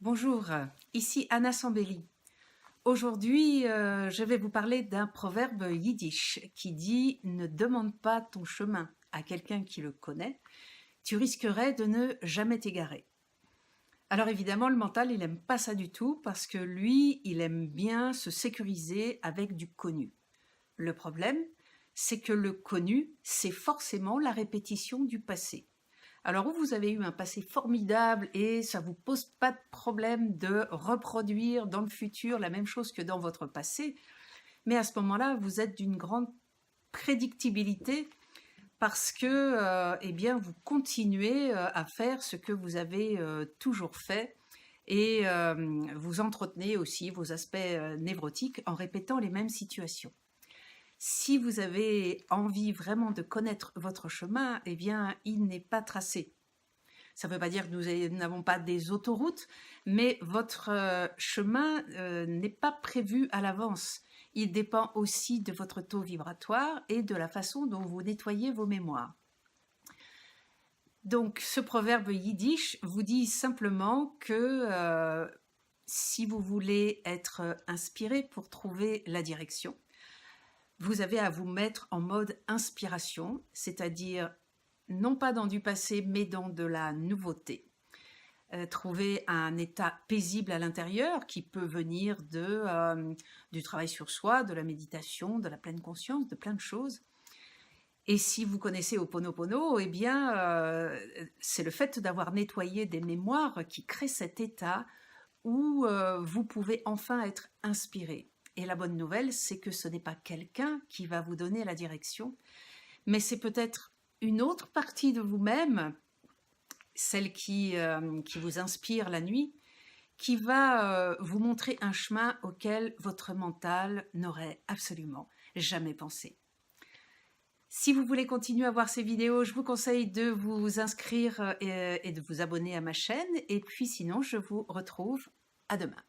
Bonjour, ici Anna Sambelli. Aujourd'hui, je vais vous parler d'un proverbe yiddish qui dit « Ne demande pas ton chemin à quelqu'un qui le connaît, tu risquerais de ne jamais t'égarer ». Alors évidemment, le mental, il n'aime pas ça du tout parce que lui, il aime bien se sécuriser avec du connu. Le problème, c'est que le connu, c'est forcément la répétition du passé. Alors où vous avez eu un passé formidable et ça vous pose pas de problème de reproduire dans le futur la même chose que dans votre passé, mais à ce moment-là, vous êtes d'une grande prédictibilité parce que eh bien, vous continuez à faire ce que vous avez toujours fait et vous entretenez aussi vos aspects névrotiques en répétant les mêmes situations. Si vous avez envie vraiment de connaître votre chemin, eh bien, il n'est pas tracé. Ça ne veut pas dire que nous n'avons pas des autoroutes, mais votre chemin n'est pas prévu à l'avance. Il dépend aussi de votre taux vibratoire et de la façon dont vous nettoyez vos mémoires. Donc, ce proverbe yiddish vous dit simplement que si vous voulez être inspiré pour trouver la direction, vous avez à vous mettre en mode inspiration, c'est-à-dire non pas dans du passé, mais dans de la nouveauté. Trouver un état paisible à l'intérieur qui peut venir du travail sur soi, de la méditation, de la pleine conscience, de plein de choses. Et si vous connaissez Ho'oponopono, eh bien, c'est le fait d'avoir nettoyé des mémoires qui crée cet état où vous pouvez enfin être inspiré. Et la bonne nouvelle, c'est que ce n'est pas quelqu'un qui va vous donner la direction, mais c'est peut-être une autre partie de vous-même, celle qui vous inspire la nuit, qui va vous montrer un chemin auquel votre mental n'aurait absolument jamais pensé. Si vous voulez continuer à voir ces vidéos, je vous conseille de vous inscrire et de vous abonner à ma chaîne. Et puis sinon, je vous retrouve à demain.